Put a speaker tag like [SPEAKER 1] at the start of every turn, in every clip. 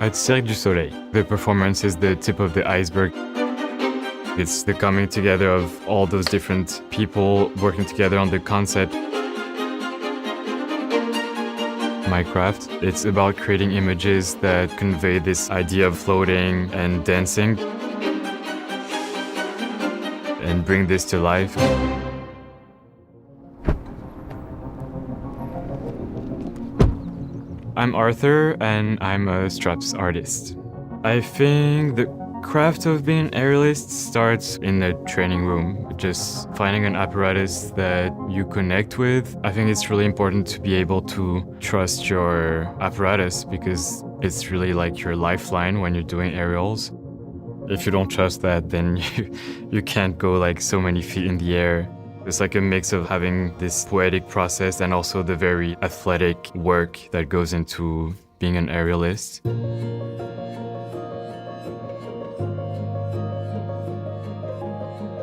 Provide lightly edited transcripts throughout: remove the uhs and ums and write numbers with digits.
[SPEAKER 1] At Cirque du Soleil, the performance is the tip of the iceberg. It's the coming together of all those different people working together on the concept. My craft, it's about creating images that convey this idea of floating and dancing and bring this to life. I'm Arthur and I'm a straps artist. I think the craft of being an aerialist starts in the training room, just finding an apparatus that you connect with. I think it's really important to be able to trust your apparatus because it's really like your lifeline when you're doing aerials. If you don't trust that, then you can't go like so many feet in the air. It's like a mix of having this poetic process and also the very athletic work that goes into being an aerialist.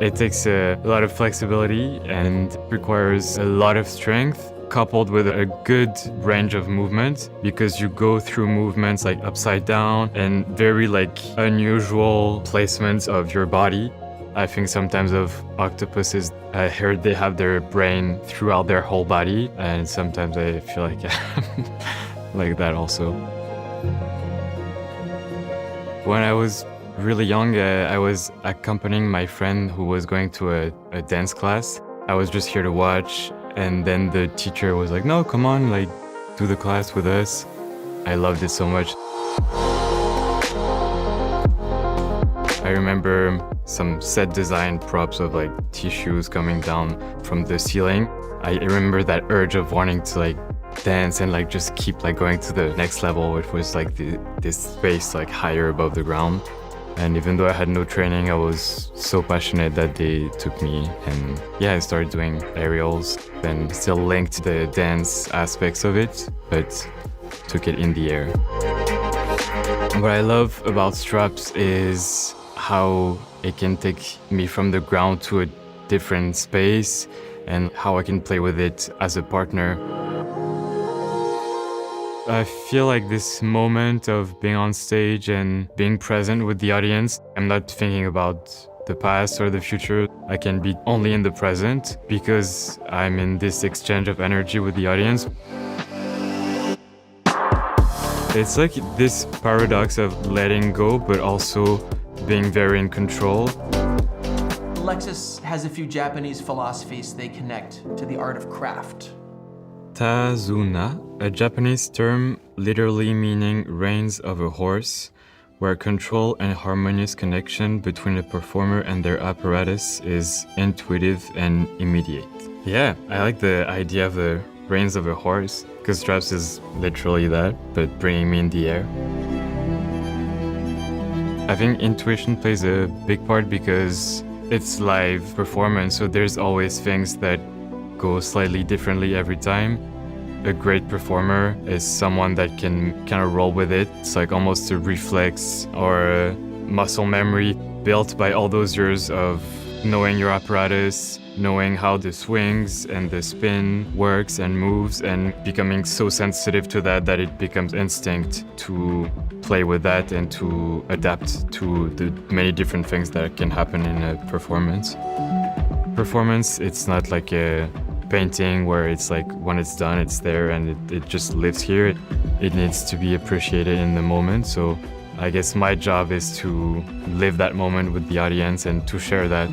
[SPEAKER 1] It takes a lot of flexibility and requires a lot of strength coupled with a good range of movement because you go through movements like upside down and very like unusual placements of your body. I think sometimes of octopuses, I heard they have their brain throughout their whole body, and sometimes I feel like like that also. When I was really young, I was accompanying my friend who was going to a dance class. I was just here to watch, and then the teacher was like, "No, come on, like, do the class with us." I loved it so much. I remember some set design props of like tissues coming down from the ceiling. I remember that urge of wanting to like dance and like just keep like going to the next level, which was like this space like higher above the ground. And even though I had no training, I was so passionate that they took me, and yeah, I started doing aerials and still linked the dance aspects of it, but took it in the air. What I love about straps is how it can take me from the ground to a different space and how I can play with it as a partner. I feel like this moment of being on stage and being present with the audience, I'm not thinking about the past or the future. I can be only in the present because I'm in this exchange of energy with the audience. It's like this paradox of letting go, but also being very in control.
[SPEAKER 2] Lexus has a few Japanese philosophies they connect to the art of craft.
[SPEAKER 1] TAZUNA, a Japanese term literally meaning reins of a horse, where control and harmonious connection between a performer and their apparatus is intuitive and immediate. Yeah, I like the idea of the reins of a horse, because straps is literally that, but bringing me in the air. I think intuition plays a big part because it's live performance, so there's always things that go slightly differently every time. A great performer is someone that can kind of roll with it. It's like almost a reflex or a muscle memory built by all those years of knowing your apparatus, knowing how the swings and the spin works and moves, and becoming so sensitive to that that it becomes instinct to play with that and to adapt to the many different things that can happen in a performance. Performance, it's not like a painting where it's like when it's done, it's there and it just lives here. It needs to be appreciated in the moment. So I guess my job is to live that moment with the audience and to share that.